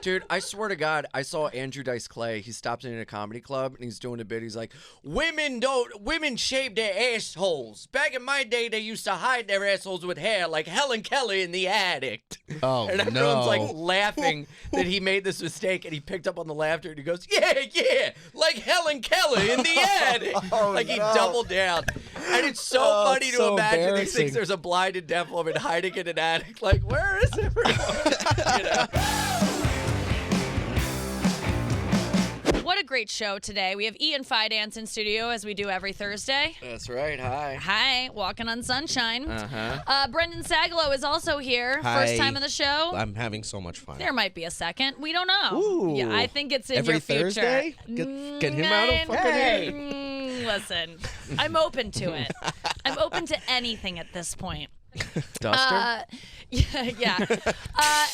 Dude, I swear to God, I saw Andrew Dice Clay. He stopped in a comedy club and he's doing a bit. He's like, women shave their assholes. Back in my day, they used to hide their assholes with hair, like Helen Keller in The Addict. Oh, and everyone's like laughing that he made this mistake, and he picked up on the laughter and he goes, yeah, like Helen Keller in The Addict. He doubled down. And it's so funny to imagine he thinks there's a blind and deaf woman hiding in an attic. Like, where is everyone? What a great show today. We have Ian Fidance in studio, as we do every Thursday. That's right. Hi. Hi. Walking on sunshine. Uh-huh. Brendan Sagalow is also here. Hi. First time on the show. I'm having so much fun. There might be a second. We don't know. Ooh. Yeah, I think it's in Every your future. Thursday? Get him out of fucking here. Listen, I'm open to it. I'm open to anything at this point. Duster? Yeah.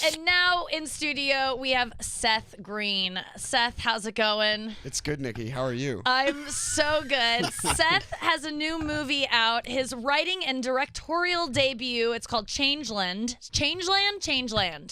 And now in studio, we have Seth Green. Seth, how's it going? It's good, Nikki. How are you? I'm so good. Seth has a new movie out, his writing and directorial debut. It's called Changeland. Changeland? Changeland.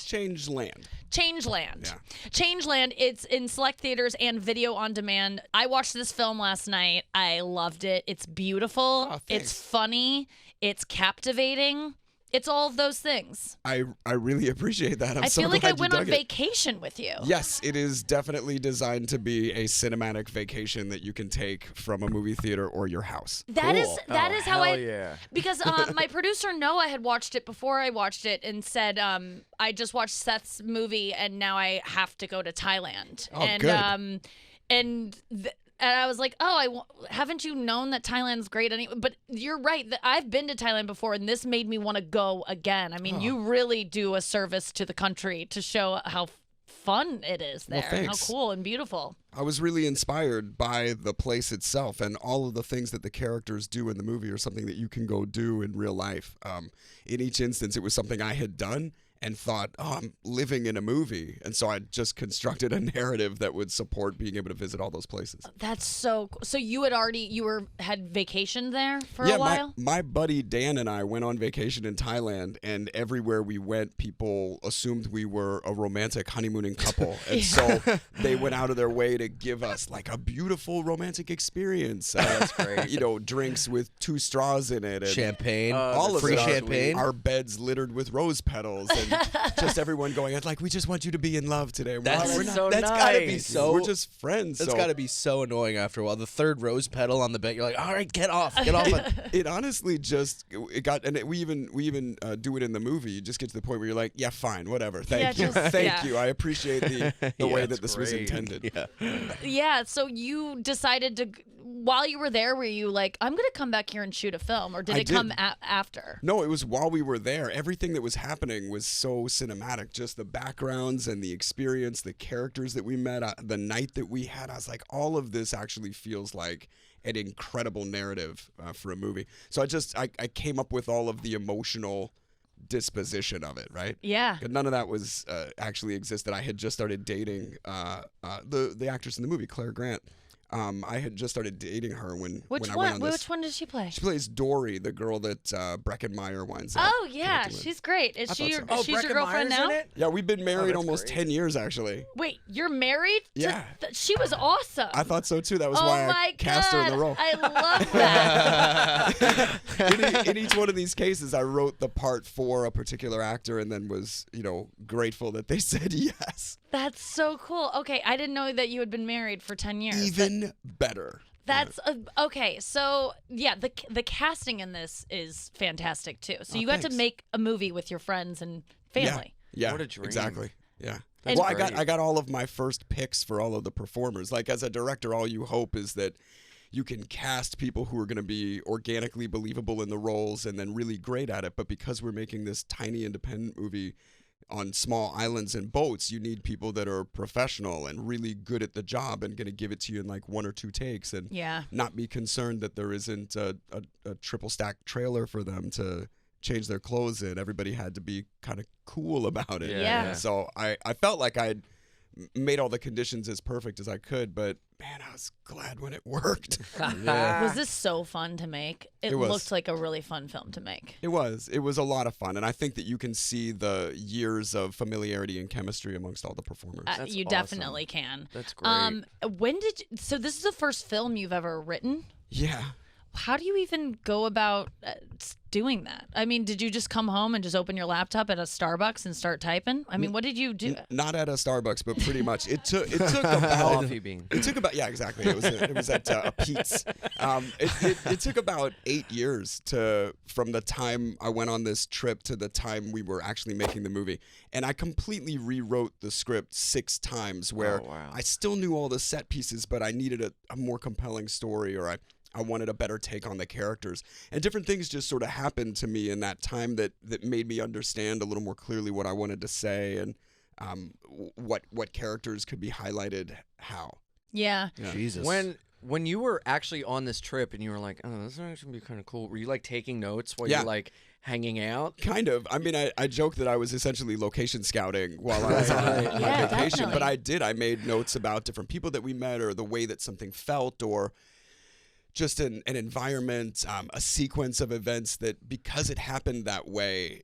Changeland. Yeah. Changeland, it's in select theaters and video on demand. I watched this film last night. I loved it. It's beautiful. Oh, thanks. It's funny. It's captivating. It's all of those things. I really appreciate that. I feel like I went on vacation with you. Yes, it is definitely designed to be a cinematic vacation that you can take from a movie theater or your house. That is how I. Yeah. Because my producer Noah had watched it before I watched it and said, I just watched Seth's movie and now I have to go to Thailand. Oh, and good. And I was like, haven't you known that Thailand's great anyway? But you're right. I've been to Thailand before, and this made me want to go again. I mean, you really do a service to the country to show how fun it is there, Well, and how thanks. cool and beautiful. I was really inspired by the place itself, and all of the things that the characters do in the movie are something that you can go do in real life. In each instance, it was something I had done and thought, I'm living in a movie. And so I just constructed a narrative that would support being able to visit all those places. That's so cool. So you had had vacationed there for a while? My buddy Dan and I went on vacation in Thailand, and everywhere we went, people assumed we were a romantic honeymooning couple. And so they went out of their way to give us like a beautiful romantic experience. That's great. Drinks with 2 straws in it. And Champagne. all of free it. champagne. Our beds littered with rose petals. And just everyone going, like, we just want you to be in love today. That's so that's gotta be nice. so. We're just friends. That's so. gotta be so annoying after a while. The third rose petal on the bed, you're like, all right, get off. It honestly just we even do it in the movie. You just get to the point where you're like, yeah, fine, whatever. Thank you. Thank you. I appreciate the way that this was intended. Yeah, so you decided to, while you were there, were you like, I'm going to come back here and shoot a film, or did it come after? No, it was while we were there. Everything that was happening was so cinematic. Just the backgrounds and the experience, the characters that we met, the night that we had. I was like, all of this actually feels like an incredible narrative for a movie. So I came up with all of the emotional disposition of it, right? Yeah. None of that was actually existed. I had just started dating the actress in the movie, Claire Grant. I had just started dating her when I went on this. Which one does she play? She plays Dory, the girl that Breckenmeyer winds up. Oh yeah, connecting with. she's great. Is she thought your, so. she's your girlfriend now? Yeah, we've been married that's almost great. 10 years actually. Wait, you're married? Yeah. She was awesome. I thought so too. That was oh why my I cast her in the God, role. I love that. in each one of these cases, I wrote the part for a particular actor and then was, grateful that they said yes. That's so cool. Okay, I didn't know that you had been married for 10 years. Even better. That's okay. So yeah, the casting in this is fantastic too. So you got to thanks. make a movie with your friends and family. Yeah. What a dream. Exactly. Yeah. That's Well, great. I got all of my first picks for all of the performers. Like as a director, all you hope is that you can cast people who are going to be organically believable in the roles and then really great at it. But because we're making this tiny independent movie on small islands and boats, you need people that are professional and really good at the job and going to give it to you in like 1 or 2 takes and not be concerned that there isn't a triple stack trailer for them to change their clothes in. Everybody had to be kind of cool about it. Yeah. So I felt like I'd made all the conditions as perfect as I could, but man, I was glad when it worked. Was this so fun to make? It was. looked like a really fun film to make. It was a lot of fun, and I think that you can see the years of familiarity and chemistry amongst all the performers. You definitely can. That's great. So this is the first film you've ever written? Yeah. How do you even go about doing that? I mean, did you just come home and just open your laptop at a Starbucks and start typing? I mean, what did you do? Not at a Starbucks, but pretty much. It took about Coffee bean. It took about exactly. It was at a Pete's. It took about 8 years from the time I went on this trip to the time we were actually making the movie, and I completely rewrote the script 6 times. Where I still knew all the set pieces, but I needed a more compelling story, or I wanted a better take on the characters, and different things just sort of happened to me in that time that made me understand a little more clearly what I wanted to say and what characters could be highlighted how. Yeah. Jesus. When you were actually on this trip and you were like, oh, this is actually gonna be kind of cool. Were you like taking notes while you're like hanging out? Kind of. I mean, I joke that I was essentially location scouting while I was on vacation, definitely. but I did. I made notes about different people that we met, or the way that something felt, or just an environment, a sequence of events that, because it happened that way,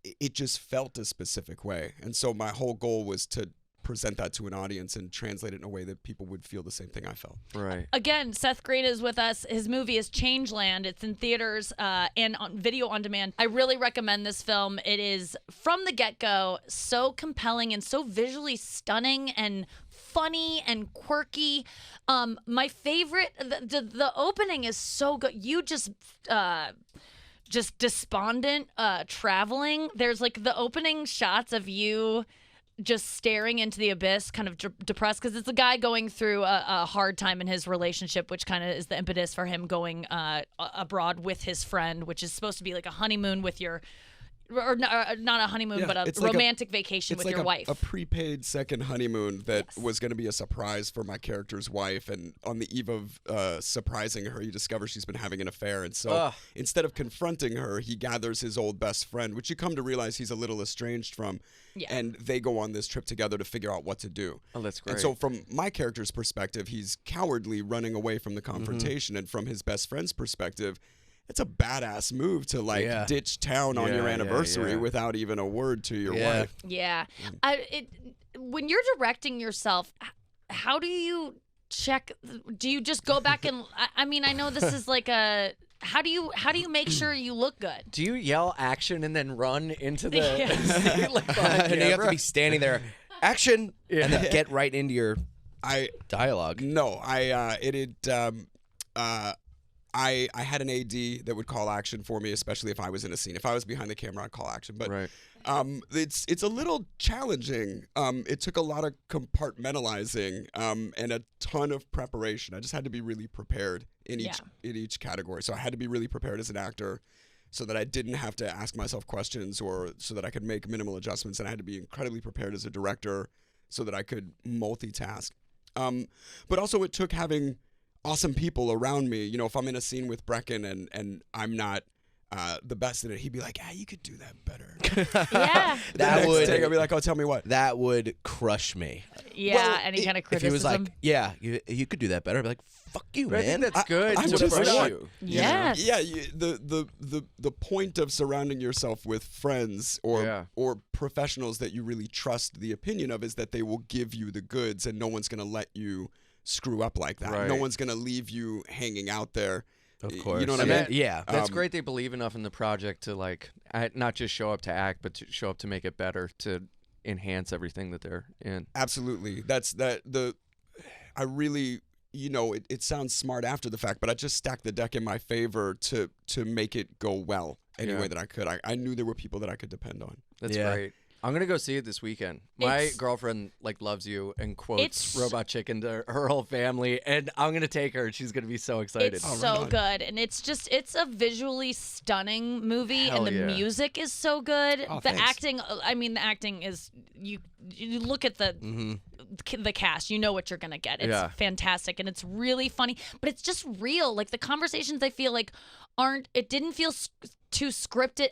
it just felt a specific way. And so my whole goal was to present that to an audience and translate it in a way that people would feel the same thing I felt. Right. Again, Seth Green is with us. His movie is Changeland. It's in theaters and on video on demand. I really recommend this film. It is, from the get-go, so compelling and so visually stunning and funny and quirky. My favorite, the opening is so good. You just despondent traveling. There's like the opening shots of you just staring into the abyss, kind of depressed, because it's a guy going through a hard time in his relationship, which kind of is the impetus for him going abroad with his friend, which is supposed to be like a honeymoon with your, or not a honeymoon, but a romantic vacation with your wife. A prepaid second honeymoon that was going to be a surprise for my character's wife, and on the eve of surprising her, you discover she's been having an affair, and so instead of confronting her, he gathers his old best friend, which you come to realize he's a little estranged from, and they go on this trip together to figure out what to do. Oh, that's great. And so from my character's perspective, he's cowardly running away from the confrontation, and from his best friend's perspective, it's a badass move to ditch town on your anniversary without even a word to your wife. Yeah. When you're directing yourself, how do you check? Do you just go back and, I mean, I know this is like a, how do you make sure you look good? Do you yell action and then run into the and you have to be standing there, action, and then get right into your dialogue? No, I had an AD that would call action for me, especially if I was in a scene. If I was behind the camera, I'd call action. But it's a little challenging. It took a lot of compartmentalizing and a ton of preparation. I just had to be really prepared in each category. So I had to be really prepared as an actor, so that I didn't have to ask myself questions, or so that I could make minimal adjustments. And I had to be incredibly prepared as a director, so that I could multitask. But also it took having awesome people around me. You know, if I'm in a scene with Brecken and I'm not the best at it, he'd be like, you could do that better. Yeah. That would. I'd be like, tell me what. That would crush me. Yeah, any kind of criticism. If he was like, you could do that better, I'd be like, fuck you, But man. I think that's good. I'm to just push not- you. Yes. Yeah, the point of surrounding yourself with friends or professionals that you really trust the opinion of is that they will give you the goods, and no one's going to let you screw up like that. Right. No one's going to leave you hanging out there. Of course. You know what I mean? Yeah. That's great they believe enough in the project to like not just show up to act, but to show up to make it better, to enhance everything that they're in. Absolutely. I really, it sounds smart after the fact, but I just stacked the deck in my favor to make it go well any way that I could. I knew there were people that I could depend on. That's great. I'm gonna go see it this weekend. My girlfriend loves you and quotes Robot Chicken to her whole family, and I'm gonna take her. She's gonna be so excited. It's so good, and it's a visually stunning movie, and the music is so good. The acting, the acting is you look at the cast, you know what you're gonna get. It's fantastic, and it's really funny, but it's just real. Like the conversations, I feel like it didn't feel too scripted.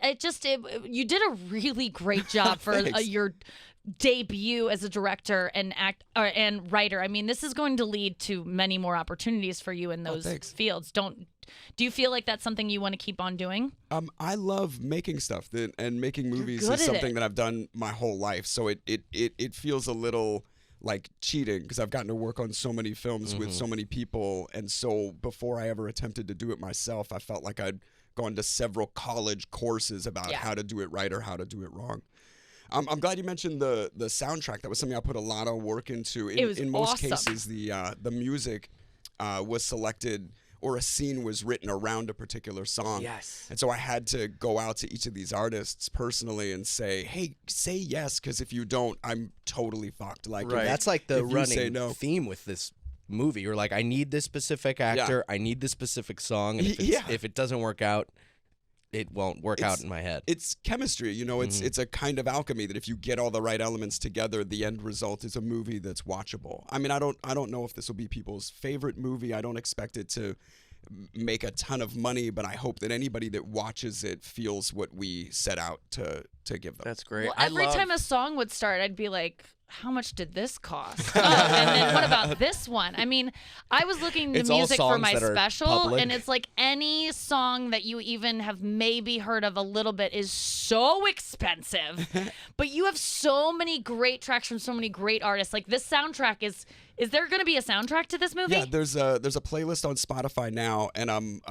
You did a really great job for your debut as a director and and writer. I mean, this is going to lead to many more opportunities for you in those fields. Do you feel like that's something you want to keep on doing? I love making stuff, and making movies is something that I've done my whole life. So it feels a little like cheating because I've gotten to work on so many films with so many people, and so before I ever attempted to do it myself, I felt like I'd gone to several college courses about how to do it right or how to do it wrong. I'm glad you mentioned the soundtrack. That was something I put a lot of work into. In most cases, the music was selected, or a scene was written around a particular song. Yes. And so I had to go out to each of these artists personally and say, hey, say yes, because if you don't, I'm totally fucked. Like, That's like the running no. theme with this movie. You're like, I need this specific actor. I need this specific song. And if it doesn't work out, it won't work out in my head. It's chemistry, you know. It's a kind of alchemy that if you get all the right elements together, the end result is a movie that's watchable. I mean, I don't know if this will be people's favorite movie. I don't expect it to make a ton of money, but I hope that anybody that watches it feels what we set out to give them. That's great. Well, every time a song would start, I'd be like, how much did this cost? Oh, and then what about this one? I mean, I was looking the music for my special, and it's like any song that you even have maybe heard of a little bit is so expensive. But you have so many great tracks from so many great artists. Like this soundtrack is there going to be a soundtrack to this movie? Yeah, there's a playlist on Spotify now, and I'm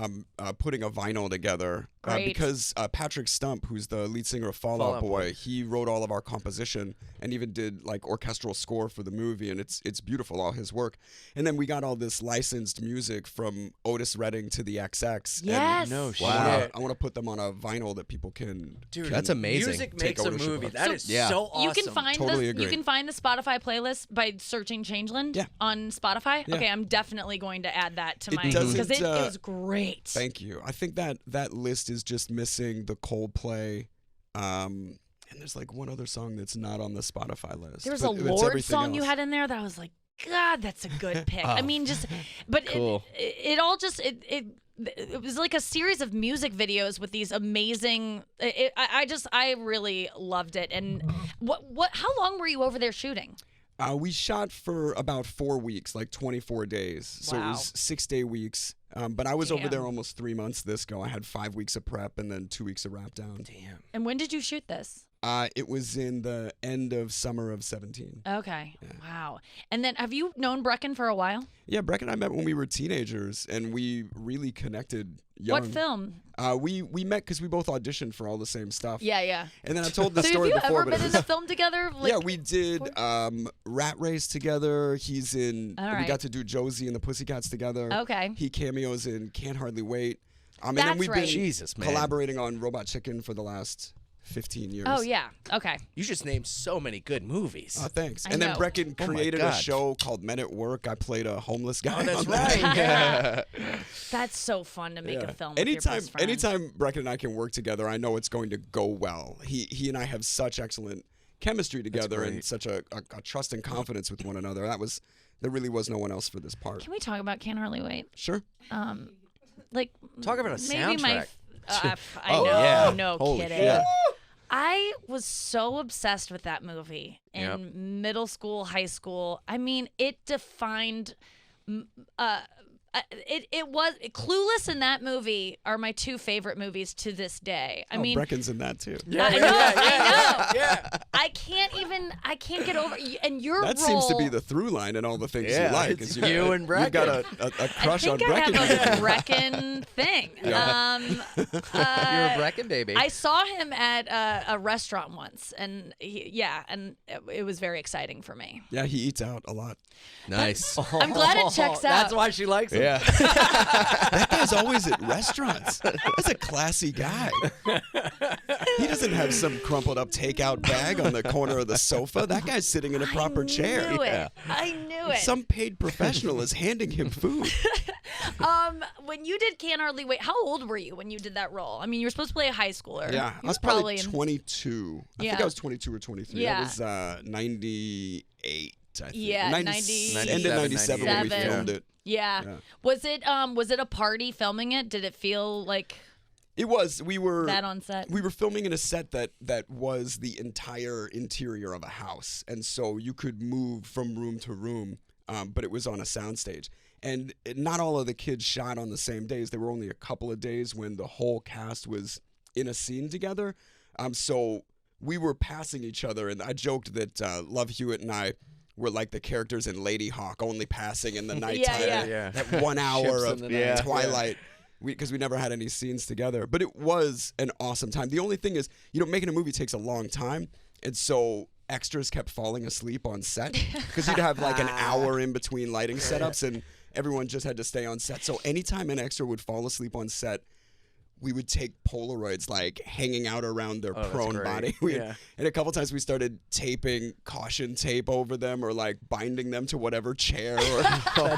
putting a vinyl together because Patrick Stump, who's the lead singer of Fall Out Boy, he wrote all of our composition and even did like orchestral score for the movie, and it's beautiful, all his work. And then we got all this licensed music from Otis Redding to the XX. Yes. No shit. I want to put them on a vinyl that people can. Dude, that's amazing. Music makes a movie. That is so awesome. You can find Totally agree. You can find the Spotify playlist by searching Changeland on Spotify. Yeah. Okay, I'm definitely going to add that to my because it was great. Thank you. I think that list is just missing the Coldplay. And there's like one other song that's not on the Spotify list. There was a Lorde song you had in there that I was like, God, that's a good pick. I mean, cool. It all just it was like a series of music videos with these amazing. I really loved it. And how long were you over there shooting? We shot for about 4 weeks, like 24 days. So it was 6-day weeks. But I was over there almost 3 months this go. I had 5 weeks of prep and then 2 weeks of wrap down. Damn. And when did you shoot this? It was in the end of summer of 17. Okay. Yeah. Wow. And then have you known Brecken for a while? Yeah, Brecken and I met when we were teenagers, and we really connected young. What film? We met because we both auditioned for all the same stuff. Yeah. And then I told the story before. Have you ever been in a film together? Like, yeah, we did Rat Race together. He's in. We got to do Josie and the Pussycats together. Okay. He cameos in Can't Hardly Wait. And That's then we've been man. collaborating on Robot Chicken for the last 15 years. Oh, yeah. Okay. You just named so many good movies. Oh, thanks. I and know. then Brecken created a show called Men at Work. I played a homeless guy. Oh, that's on that. right. Yeah. That's so fun to make a film with your best friend. Anytime Brecken and I can work together, I know it's going to go well. He and I have such excellent chemistry together and such a trust and confidence with one another. There really was no one else for this part. Can we talk about Can't Hardly Wait? Sure. Like talk about a soundtrack. I know. Yeah. No Holy kidding. Shit. I was so obsessed with that movie in middle school, high school. I mean, it defined. It was Clueless and that movie are my two favorite movies to this day. I mean, Brecken's in that too. Yeah, I know. Yeah. I can't get over. And your that role, seems to be the through line in all the things you like. It's you and Brecken. You've got a crush on Brecken. I think I have a Brecken thing. Yeah. You're a Brecken baby. I saw him at a restaurant once, and it was very exciting for me. Yeah, he eats out a lot. Nice. I'm glad it checks out. That's why she likes him. Yeah. That guy's always at restaurants. That's a classy guy. He doesn't have some crumpled up takeout bag on the corner of the sofa. That guy's sitting in a proper chair. I knew it. Some paid professional is handing him food. When you did Can't Hardly Wait, how old were you when you did that role? I mean, you were supposed to play a high schooler. Yeah, I was probably 22. I think I was 22 or 23. Yeah. I was 98. I think. Yeah, 90, end of 97 when we filmed it. Yeah. Was it a party filming it? Did it feel like It was. We were that on set. We were filming in a set that was the entire interior of a house, and so you could move from room to room, but it was on a soundstage. And not all of the kids shot on the same days. There were only a couple of days when the whole cast was in a scene together. So we were passing each other, and I joked that Love Hewitt and I were like the characters in Lady Hawk, only passing in the nighttime. That 1 hour of twilight. Because we never had any scenes together. But it was an awesome time. The only thing is, making a movie takes a long time. And so extras kept falling asleep on set. Because you'd have like an hour in between lighting setups, and everyone just had to stay on set. So anytime an extra would fall asleep on set, we would take Polaroids like hanging out around their prone body. And a couple times we started taping caution tape over them, or like binding them to whatever chair or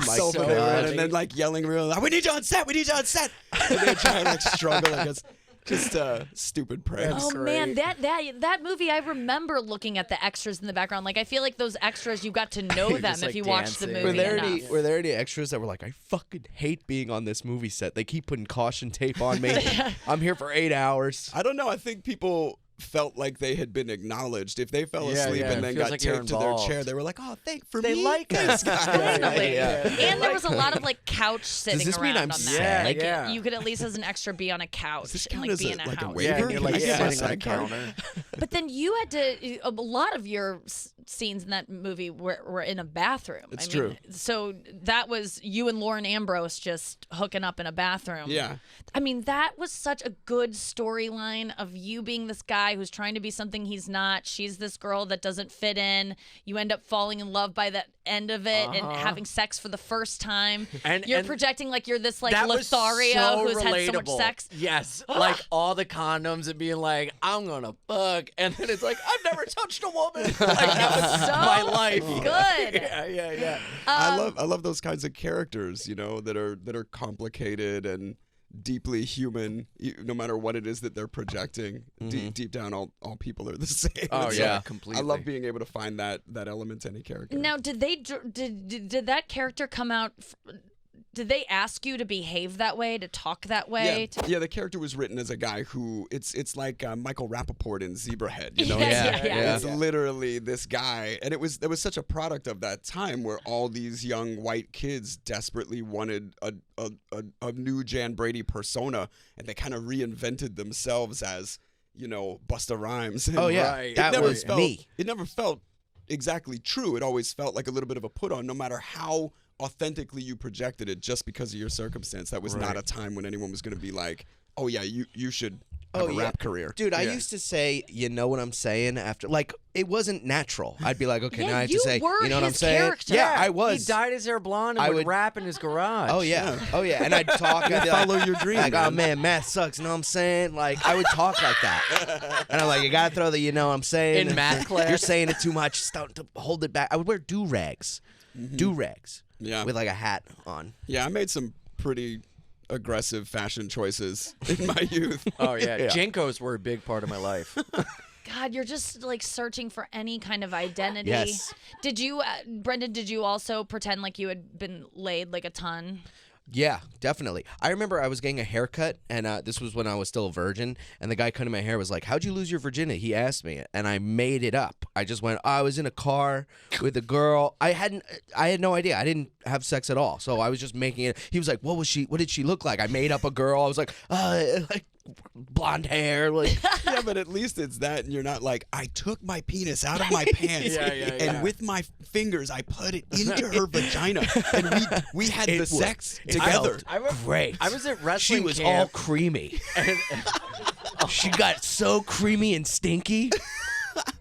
sofa they were in, and then like yelling real loud, "We need you on set! We need you on set!" And they'd try and like struggle against just stupid pranks. Oh man, that movie, I remember looking at the extras in the background. Like I feel like those extras, you got to know them if you watched the movie. Were there any extras that were like, I fucking hate being on this movie set. They keep putting caution tape on me. I'm here for 8 hours. I don't know. I think people felt like they had been acknowledged. If they fell asleep and then got taped to their chair, they were like, "Oh, they me." like us. And there was a lot of like couch sitting this around mean I'm on sad? that. You could at least as an extra be on a couch and like be in a like house. a waiver? You're like Can I sitting on a get my counter. But then you had to. A lot of your scenes in that movie were in a bathroom. It's true. So that was you and Lauren Ambrose just hooking up in a bathroom. Yeah. I mean, that was such a good storyline of you being this guy who's trying to be something he's not. She's this girl that doesn't fit in. You end up falling in love by the end of it and having sex for the first time. And you're projecting like you're this like Lothario who's had so much sex. Yes, like all the condoms and being like, I'm gonna fuck, and then it's like, I've never touched a woman. Like that was So my life. good. Yeah. I love those kinds of characters, that are complicated and deeply human, no matter what it is that they're projecting. Deep down, all people are the same. Oh so yeah, completely. I love being able to find that element to any character. Now, did that character come out? Did they ask you to behave that way, to talk that way? Yeah, the character was written as a guy who it's like Michael Rappaport in Zebrahead. It's literally this guy, and it was such a product of that time where all these young white kids desperately wanted a new Jan Brady persona, and they kind of reinvented themselves as Busta Rhymes. Oh yeah, right. that was me. It never felt exactly true. It always felt like a little bit of a put on, no matter how authentically you projected it, just because of your circumstance. That was not a time when anyone was going to be like, "Oh yeah, you should have a rap career." Dude, I used to say, "You know what I'm saying?" After, like, it wasn't natural. I'd be like, "Okay, now I have to say, you know what I'm saying?" Character. Yeah, I was. He dyed his hair blonde and would rap in his garage. Oh yeah, and I'd talk. I'd be like, follow your dream. Like, oh man, math sucks. You know what I'm saying? Like, I would talk like that, and I'm like, you gotta throw the, you know what I'm saying? In math class, you're saying it too much. Start to hold it back. I would wear do-rags. Yeah. With like a hat on. Yeah, I made some pretty aggressive fashion choices in my youth. Oh yeah, Jinkos were a big part of my life. God, you're just like searching for any kind of identity. Yes. Did you, Brendan? Did you also pretend like you had been laid like a ton? Yeah, definitely. I remember I was getting a haircut, and this was when I was still a virgin, and the guy cutting my hair was like, "How'd you lose your virginity?" He asked me, and I made it up. I just went, I was in a car with a girl. I had no idea. I didn't have sex at all, so I was just making it. He was like, "What did she look like?" I made up a girl. I was like blonde hair, like. Yeah, but at least it's that, and you're not like, I took my penis out of my pants and with my fingers I put it into her vagina, and we had the sex together. Great. I was at wrestling She was camp. all creamy. She got so creamy and stinky.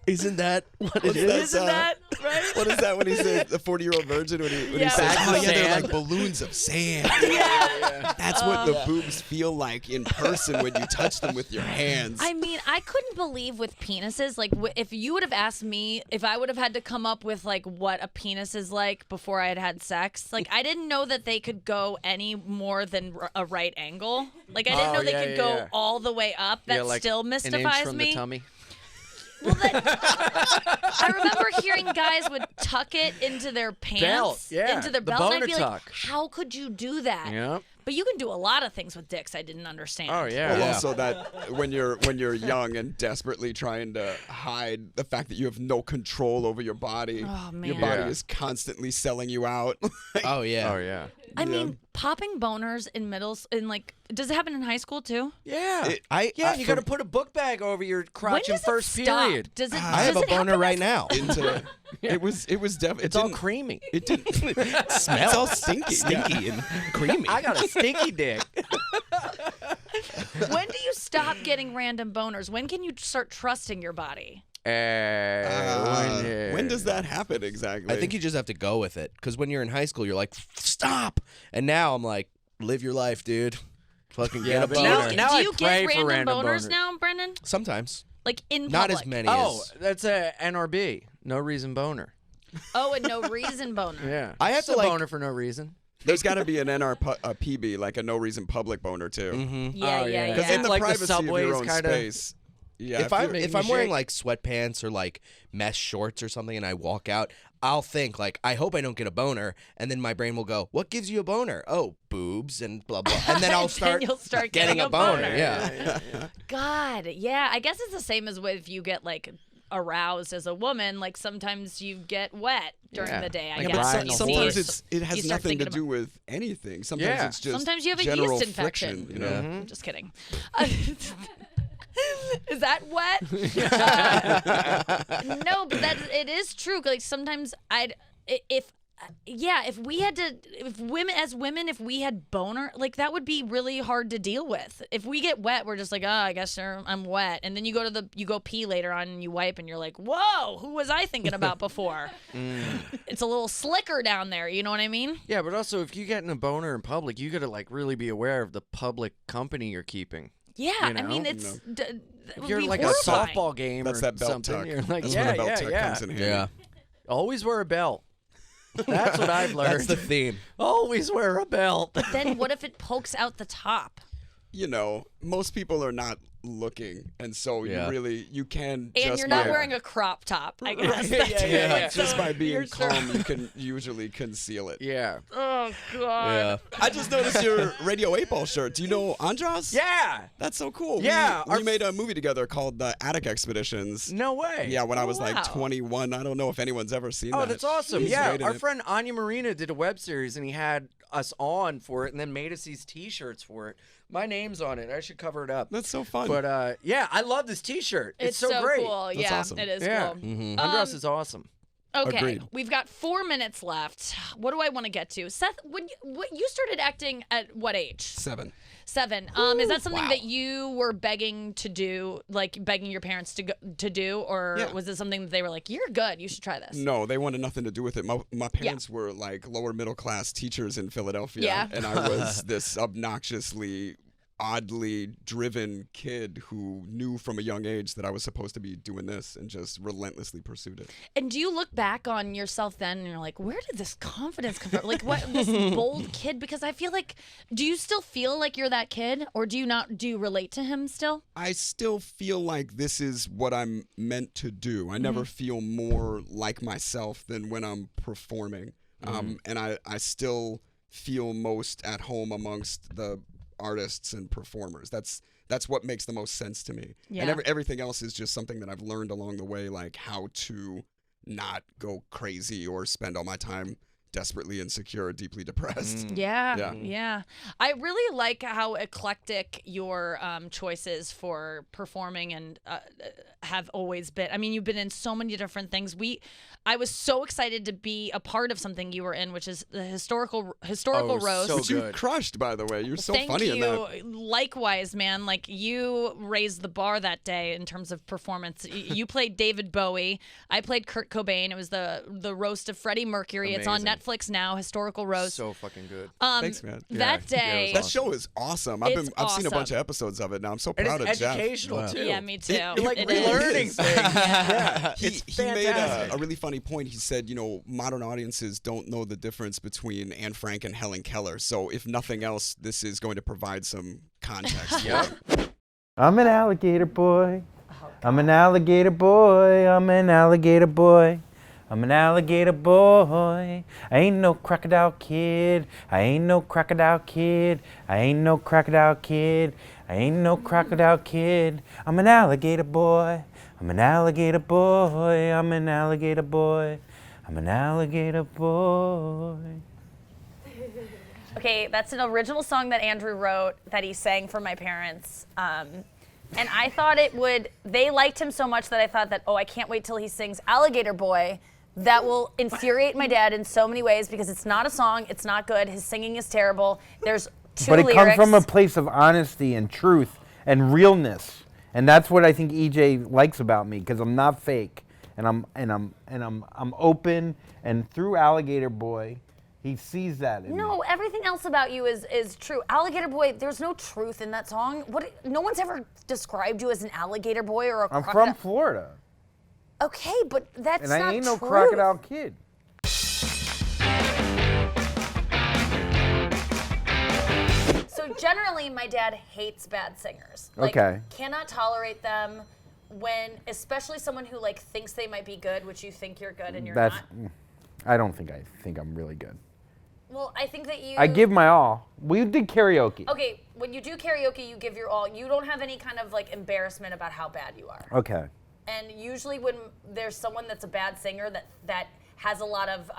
Isn't that what it is? Isn't that right? What is that when he says the 40-year-old virgin when he says, Bags "Oh of yeah, they're sand." like balloons of sand." Yeah. That's what the boobs feel like in person when you touch them with your hands. I mean, I couldn't believe with penises, like if you would have asked me if I would have had to come up with like what a penis is like before I had sex, like I didn't know that they could go any more than a right angle. Like I didn't know they could go all the way up. That like still an mystifies inch from me. the tummy. Well, I remember hearing guys would tuck it into their pants, Belt, yeah, into their the belt, and I'd boner be like, tuck. how could you do that? Yep. But you can do a lot of things with dicks I didn't understand. Oh yeah. Well, also that when you're young and desperately trying to hide the fact that you have no control over your body, Oh, man. your body Yeah. is constantly selling you out. Oh yeah. Oh yeah. I mean, popping boners in does it happen in high school too? Yeah. I You got to put a book bag over your When crotch in does first it stop? period. Does it? I have does a it happen boner right as- now. Into it was It's all creamy. It didn't. It's all stinky. Stinky and creamy. I got a stinky dick. When do you stop getting random boners? When can you start trusting your body? When does that happen exactly? I think you just have to go with it. Because when you're in high school, you're like, stop. And now I'm like, live your life, dude. Fucking get a but boner. now do I you pray get for random random boners boners. now, Brendan? Sometimes. Like in Not public? as many Oh, as. that's a NRB. No reason boner. Oh, and no reason boner. Yeah. I have Just to, a like- boner for no reason. There's got to be an PB, like a no reason public boner too. Mm-hmm. Yeah, Oh, yeah, yeah. Because yeah. in the Like the privacy of subways your own kinda- space. Yeah. If I'm making if I'm wearing shake. like sweatpants or like mesh shorts or something and I walk out, I'll think like, I hope I don't get a boner, and then my brain will go, "What gives you a boner?" "Oh, boobs," and blah blah, and then I'll Then you'll start getting a boner. Yeah. God, yeah. I guess it's the same as if you get like aroused as a woman. Like sometimes you get wet during Yeah. the day. I Like a guess. bride when in you a see sometimes it. it you has start nothing to thinking do with anything. Sometimes Yeah. it's just Sometimes you have a general yeast infection. friction. You know? Yeah. I'm just kidding. Is that wet? No, but it is true. Like sometimes if we had to, if we had boner, like that would be really hard to deal with. If we get wet, we're just like, oh, I guess I'm wet, and then you go pee later on and you wipe and you're like, whoa, who was I thinking about before? It's a little slicker down there. You know what I mean? Yeah, but also if you get in a boner in public, you got to like really be aware of the public company you're keeping. Yeah, You I mean know? it's. If you're like horrifying. a softball game That's or that belt something, tuck. you're like, That's yeah, when the belt yeah, tuck yeah. comes in handy. Yeah. Always wear a belt. That's what I've learned. That's the theme. Always wear a belt. Then what if it pokes out the top? You know, most people are not looking, and so Yeah. you can And just you're not by, wearing a crop top. I guess. Right. That's Yeah, it. yeah, Like, yeah. just by you're being sort of- calm, you can usually conceal it. Yeah. Oh God. Yeah. I just noticed your Radio 8-Ball shirt. Do you know Andras? Yeah. That's so cool. Yeah, We our- made a movie together called The Attic Expeditions. No way. Yeah, when I was wow. like 21. I don't know if anyone's ever seen that. Oh, that's awesome. He's Yeah, great in our it. friend Anya Marina did a web series, and he had us on for it, and then made us these T-shirts for it. My name's on it. I should cover it up. That's so fun. But yeah, I love this T-shirt. It's so great. cool. Yeah, awesome. it is Yeah. cool. Mm-hmm. Andros is awesome. Okay, Agreed. we've got 4 minutes left. What do I want to get to? Seth, you started acting at what age? 7. 7. Is that something that you were begging to do, like begging your parents to do, or Yeah. was it something that they were like, "You're good, you should try this"? No, they wanted nothing to do with it. My parents were like lower middle class teachers in Philadelphia, Yeah. and I was this obnoxiously, oddly driven kid who knew from a young age that I was supposed to be doing this and just relentlessly pursued it. And do you look back on yourself then and you're like, where did this confidence come from? Like, what this bold kid? Because I feel like, do you still feel like you're that kid, or do you relate to him still? I still feel like this is what I'm meant to do. I never feel more like myself than when I'm performing. And I still feel most at home amongst the artists and performers. That's what makes the most sense to me. Yeah. And everything else is just something that I've learned along the way, like how to not go crazy or spend all my time desperately insecure or deeply depressed. Yeah. I really like how eclectic your choices for performing and have always been. I mean, you've been in so many different things. I was so excited to be a part of something you were in, which is the historical roast. so Which you good. crushed, by the way. You're so Thank funny you. in that. Likewise, man. Like, you raised the bar that day in terms of performance. You played David Bowie. I played Kurt Cobain. It was the roast of Freddie Mercury. It's on Amazing. Netflix now. Historical roast. So fucking good. Thanks, man. That Yeah, day. it That was show is awesome. It's I've seen a bunch awesome. of episodes of it now. I'm so And proud it's of Jeff. educational Wow. too. Yeah, me too. You're like It is. relearning things. Yeah. He It's made fantastic. a really funny point. He said, modern audiences don't know the difference between Anne Frank and Helen Keller. So if nothing else, this is going to provide some context. Yep. I'm an alligator boy. I'm an alligator boy. I'm an alligator boy. I'm an alligator boy. I ain't no crocodile kid. I ain't no crocodile kid. I ain't no crocodile kid. I ain't no crocodile kid. I'm an alligator boy. I'm an alligator boy. I'm an alligator boy. I'm an alligator boy. Okay, that's an original song that Andrew wrote that he sang for my parents. And I thought they liked him so much that I thought that, I can't wait till he sings Alligator Boy. That will infuriate my dad in so many ways because it's not a song, it's not good, his singing is terrible. There's two lyrics. But it comes from a place of honesty and truth and realness. And that's what I think EJ likes about me, because I'm not fake. And I'm open, and through Alligator Boy, he sees that in me. No, everything else about you is true. Alligator Boy, there's no truth in that song. No one's ever described you as an alligator boy or a crocodile. I'm from Florida. Okay, but that's not And I ain't no true. crocodile kid. So generally, my dad hates bad singers. Okay. Cannot tolerate them especially someone who thinks they might be good, which you think you're good and you're not. I don't think I'm really good. Well, I think that I give my all. We did karaoke. Okay, when you do karaoke, you give your all. You don't have any kind of embarrassment about how bad you are. Okay. And usually when there's someone that's a bad singer that has a lot of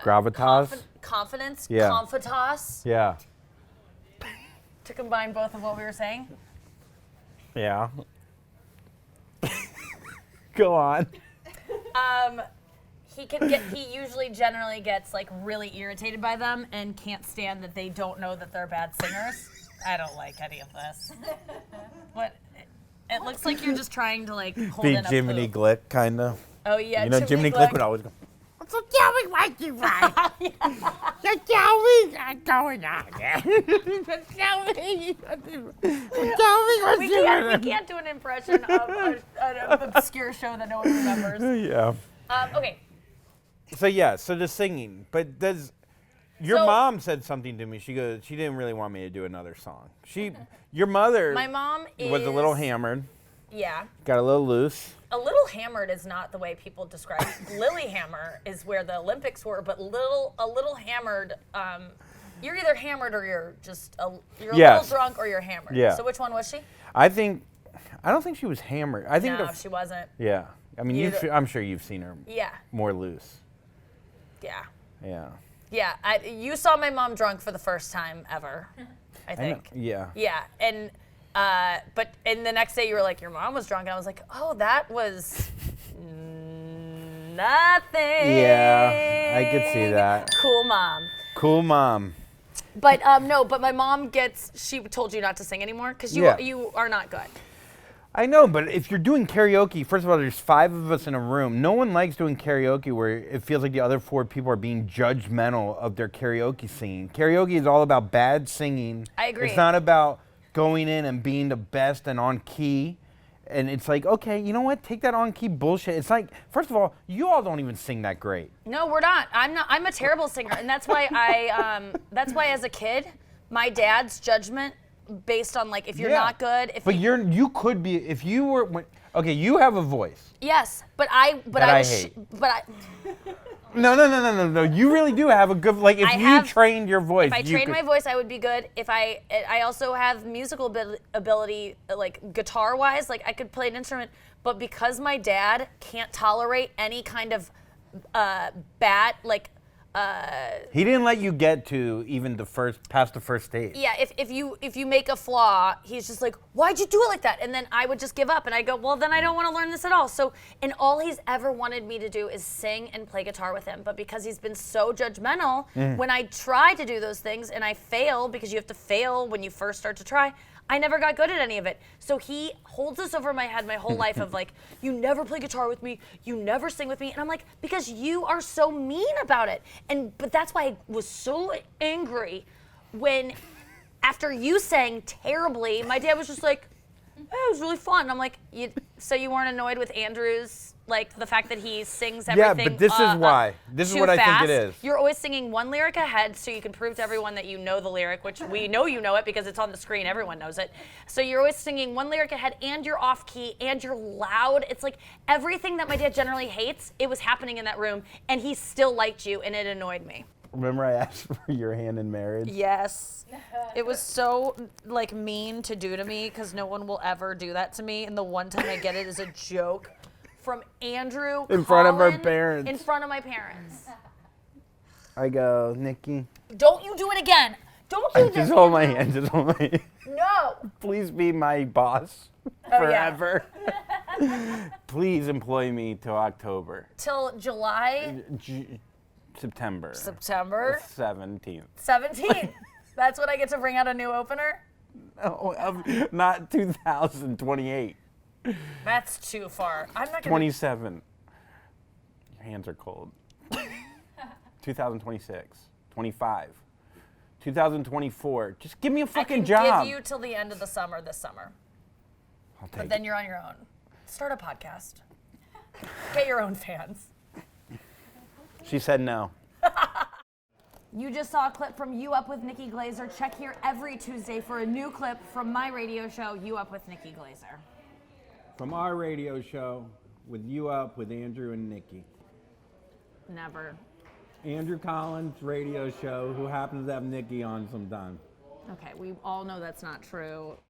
gravitas. Confidence, Yeah. confitas, Yeah. to combine both of what we were saying. Yeah. Go on. He usually generally gets really irritated by them and can't stand that they don't know that they're bad singers. I don't like any of this. What? It looks like you're just trying to hold Be in a Jiminy poop. Glick, kind of. Oh yeah, You know, Jiminy Glick would always go, So tell me what you want. So tell me what's going on. So tell me what we you want. can't do an impression of an obscure show that no one remembers. yeah. Okay. So the singing, but your mom said something to me. She goes, she didn't really want me to do another song. Your mother My mom was a little hammered, Yeah. got a little loose. A little hammered is not the way people describe it. Lilyhammer is where the Olympics were, but a little hammered. You're either hammered or you're just you're a little drunk or you're hammered. Yeah. So which one was she? I don't think she was hammered. I think No, she wasn't. Yeah. I mean, I'm sure you've seen her Yeah. more loose. Yeah. Yeah. Yeah. You saw my mom drunk for the first time ever, I think. Yeah. Yeah. And the next day you were like, your mom was drunk, and I was like, oh, that was nothing. Yeah, I could see that. Cool mom. Cool mom. But no, but my mom she told you not to sing anymore because you are not good. I know, but if you're doing karaoke, first of all, there's 5 of us in a room. No one likes doing karaoke where it feels like the other 4 people are being judgmental of their karaoke singing. Karaoke is all about bad singing. I agree. It's not about going in and being the best and on key. And it's like, okay, you know what? Take that on key bullshit. It's like, first of all, you all don't even sing that great. No, we're not. I'm a terrible singer, and that's why that's why as a kid, my dad's judgment based on if you're not good. You could be if you were. Okay, you have a voice. Yes, but I hate. No. No. You really do have a good. If you trained your voice. If I trained my voice, I would be good. If I also have musical ability, guitar wise, I could play an instrument. But because my dad can't tolerate any kind of bad he didn't let you get to even past the first stage. Yeah, if you make a flaw, he's just like, why'd you do it like that? And then I would just give up, and I go, well, then I don't want to learn this at all. So, and all he's ever wanted me to do is sing and play guitar with him. But because he's been so judgmental, when I try to do those things and I fail, because you have to fail when you first start to try, I never got good at any of it. So he holds this over my head my whole life of you never play guitar with me, you never sing with me. And I'm like, because you are so mean about it. But that's why I was so angry when after you sang terribly, my dad was just like, it was really fun. I'm like, so you weren't annoyed with Andrew's Like the fact that he sings everything. Yeah, but this is why. This is too what I fast. think it is. You're always singing one lyric ahead so you can prove to everyone that you know the lyric, which we know you know it because it's on the screen. Everyone knows it. So you're always singing one lyric ahead and you're off key and you're loud. It's like everything that my dad generally hates, it was happening in that room and he still liked you and it annoyed me. Remember I asked for your hand in marriage? Yes. It was so like mean to do to me because no one will ever do that to me. And the one time I get it is a joke from Andrew, In front of our Collin, parents. In front of my parents. I go, Nikki. Don't you do it again. Don't you Just hold my hand. Just hold my hand. No. Please be my boss forever. Please employ me till October. Till July, September. September 17th. 17th. That's when I get to bring out a new opener? Oh, not 2028. That's too far. I'm not going to 27. Your hands are cold. 2026. 25. 2024. Just give me a fucking job. I can give you till the end of the summer this summer. I'll take But it. then you're on your own. Start a podcast. Get your own fans. She said no. You just saw a clip from You Up with Nikki Glaser. Check here every Tuesday for a new clip from my radio show, You Up with Nikki Glaser. From our radio show, with You Up with Andrew and Nikki. Never. Andrew Collins' radio show, who happens to have Nikki on sometime. Okay, we all know that's not true.